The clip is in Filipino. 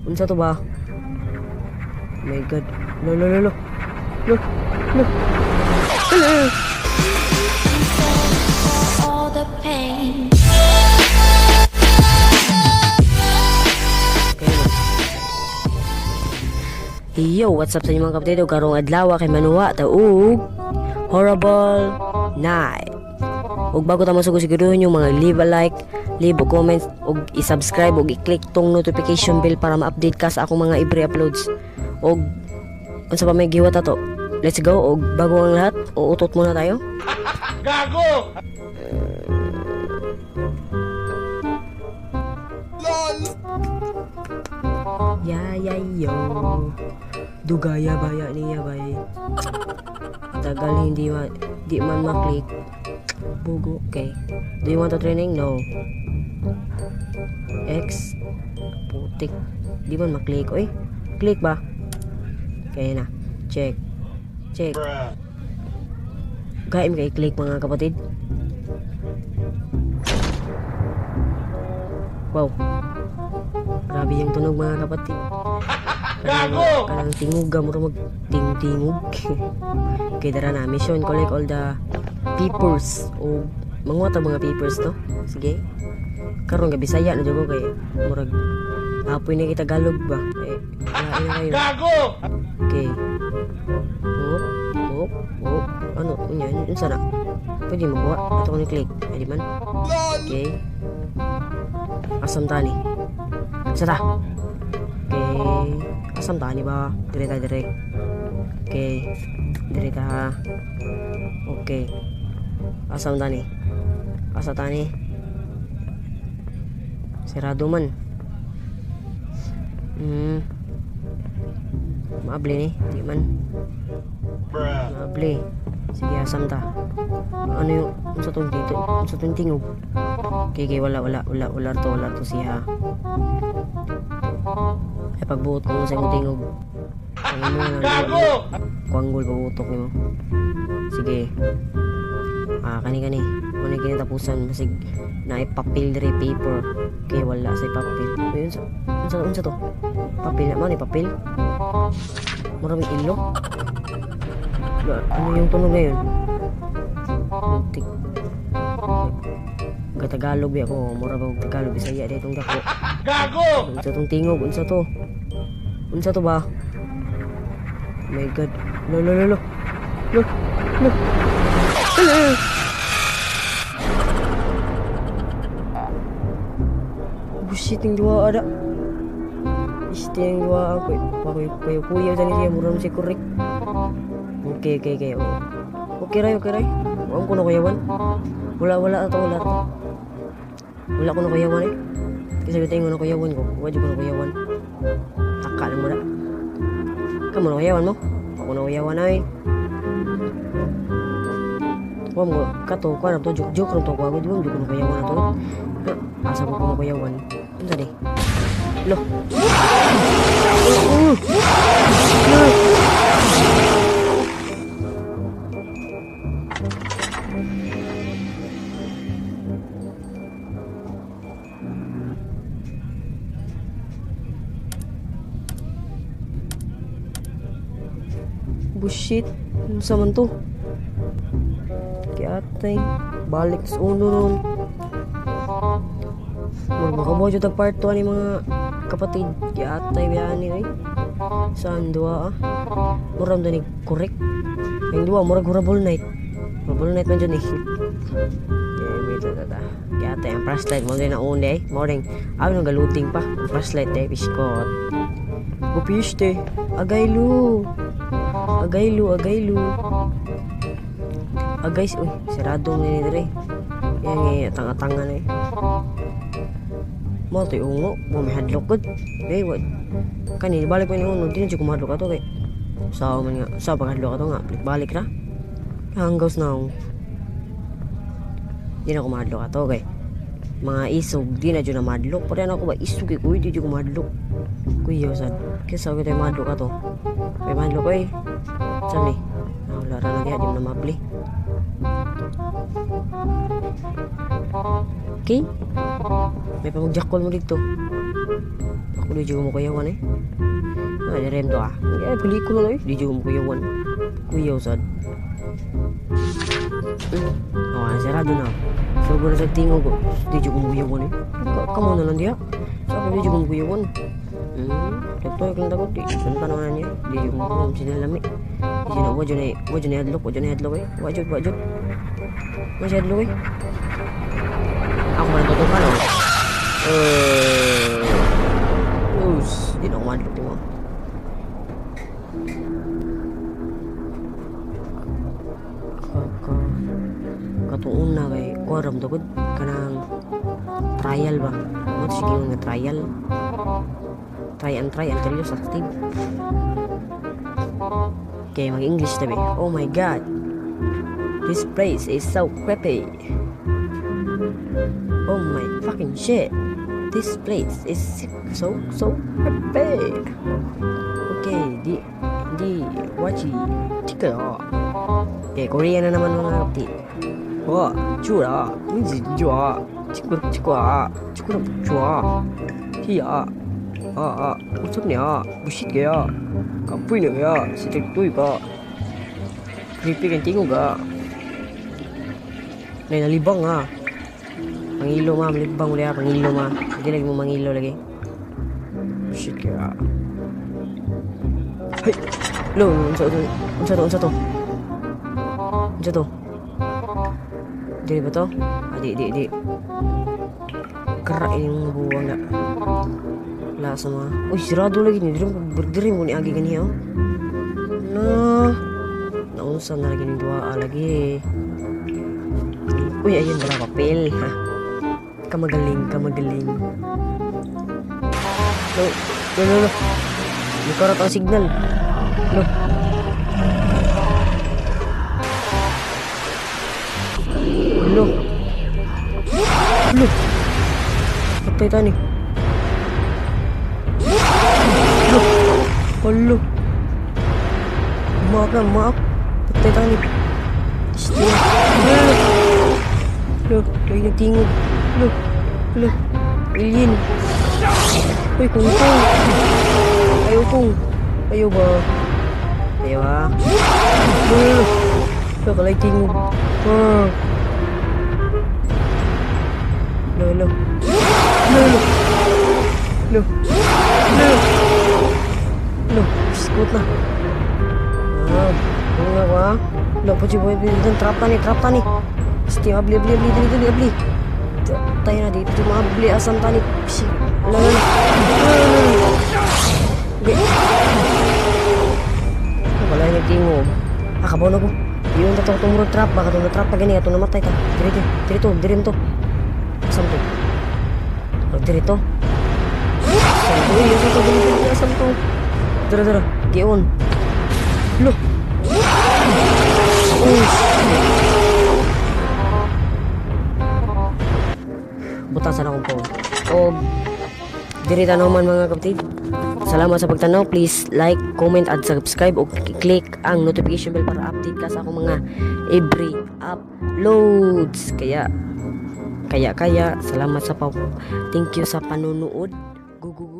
Unsa to ba? Oh my god. Lo lo lo lo. Lo. Lo. All the pain. Yo, what's up sa inyo mga kapatid? O karong adlaw kay manuwa taug horrible night. Ug bago ta masugod siguruhin yung mga leave a like, leave a comment, ug i-subscribe ug i-click tong notification bell para ma-update ka sa akong mga every uploads. Ug unsa pa may giwat ato? Let's go. Ug bago ang lahat, uutot muna tayo. Gago! LOL! Yo. Dugaya baya niya bay. Tagal di man maklik. Bugo. Okay. Do you want to training? No. X. Putik. Di man maklik. Oy. Click ba? Kaya na. Check. Gaim kay click mga kapatid. Wow. Grabe yung tunog mga kapatid. Gago! Karang tingog mo magtingog. Okay, dara na. Mission, collect all the papers. O, mga papers to. Sige. Karon ga Bisaya na jogo kay murag apoy na kita Tagalog ba? Lain na kayo. Gago! Okay. Oh. Ano? Yan. Unsa na? Pwede mo kuha. Ito ko ni-click. Pwede man? Okay. Asam tani. Sata. Okay. Asam tani ba? Dire. Okay. Dire ta. Okay. Asam tani. Asa tani. Sirado man. Maabli ni. Di man. Maabli. Sige, asam ta. Ano yung sa tong dito? Sa tong tingog. Okay, wala to siya. Ay pagbuot ko sa imong tingog. Gago! Kuanggol pagutok nimo. Sige. Kani. Muna kinatapusan masig na ipapil dire paper. Okay, wala sa papel. Ayun unsa to? Papel na man, papel. Maraming ilo. Ano yung tunog na yun? Muntik. Tagalog ba ako? Mura ba Tagalog? Bisaya dito itong dako. Gago! Unsa tong tingog? Unsa to ba? Oh my god. Lo. Bullshit yung dua ada. Isti yung dua ako. Kuya dyan siya. Mura siya correct. Okay. Okay ray. Huwag ko na kuyawan. Wala to. Wala ko na kuyawan eh. Kasi sabihin ko na kuyawan ko. Huwag ko na kuyawan. Taka lang mo na. Kamu na kuyawan mo? Ako na kuyawan ay. Huwag mo. Kato. Kuha na to. Joke lang to. Huwag ko na kuyawan na to. Asa ko na kuyawan. Ano sa di? Lo. Bullshit. Ano sa man to? Kaya atay. Balik sa uno nun. Makabaw dyan part 2 ni mga kapatid. Kaya atay biyan ni. Saan dua Muram doon ni correct. Yung dua murag horrible night. Horrible night man dyan eh. Okay, wait. Kaya atay ang flashlight mo din na una eh. Morning. Nang galuting pa. Flashlight eh. Piskot. Gupiste. Agaylo. Guys, uy, sarado mo nito rin. Yan tanga-tanga na eh. Mo to yung mo may hadlok good. Okay, what? Kanina balik mo yung di na siya kumadlok ato kay. Sa paghadlok ato nga, balik na. Hanggaws na ako. Di na kumadlok ato kay. Mga isog, di na dyan na madlok. Pari na ako ba isog kay kuy, di dyan kumadlok. Kuy, yosan. Kaya sa ako tayo madlok ato. May madlok eh. Saan eh? Wala na diya, di mo na mabli. Okay? May pamagjakol mo dito. Di juga mo kuyawan eh. Nah, rem to ah. Pelikula lah eh. Di juga mo kuyawan. Kuyaw sad. Oh, sarado na. So, kung nasa tingo ko, di juga mo kuyawan eh. Kamu na lang dia. Sabi di juga mo kuyawan. Doktor yung takot di. Saan pa naman niya? Di juga mo sinalami. Di sila, wajud na headlock eh. Wajud. Masih headlock eh. Ako man tutukan oh. Di na ako madlock mo. Katong una kay kuwaram to gud kanang trial ba? Mo sige nga trial. Try and terus active. Okay, mag-English tabi. Oh my god. This place is so creepy. Oh my fucking shit. This place is so creepy. Okay, di wachi tika. Okay, Korean na naman mga kapti. Oh, chura, minzi jua, chikwa, chua. Hiya. Usap niya, bullshit kaya. Kapoy na kaya, sitiktoy ka. Creepy kang tingo ka. Nalibang ha. Pangilo ma, malibang ulit ha, pangilo ma. Hindi lagi mo mangilo lagi. Bullshit kaya. Hey! Lo, unsa to? Di ba to? Di. Kerak yung buwang na. Wala sa mga. Uy, sirado lagi ni. Berdiri mo ni agi ganiya. Naunsa na lagi ni dua lagi. Uy, ayun wala papel. Ha? Kamagaling. Lo. Nakarat ang signal. Lo. Patay tayo ni. Lo. Maaf. Patay tayo ni. Lo. Lagi nagtingog. Lo. Alien. Uy, kung. Ayaw ba? Ayaw ha? Lo, kalay tingog. Lo. Sikot na. Ano nga ba? Lo, puji-puji. Trap tani. Pasti abli. Tayo na dito. Abli, asam tani. Pisi. Lo. Okay. Wala yung tingog. Kabaw na ko. Yung tatong trap. Baka itong trap pa gani. Itong namatay ka. Diri mo to. Asam to. Dito. Asam to. Dara. Gion. Look. Butasan akong po. Diri tanaman mga kapatid. Salamat sa pagtanaw. Please like, comment, at subscribe o click ang notification bell para update ka sa akong mga every uploads. Kaya salamat sa thank you sa panonood. Go.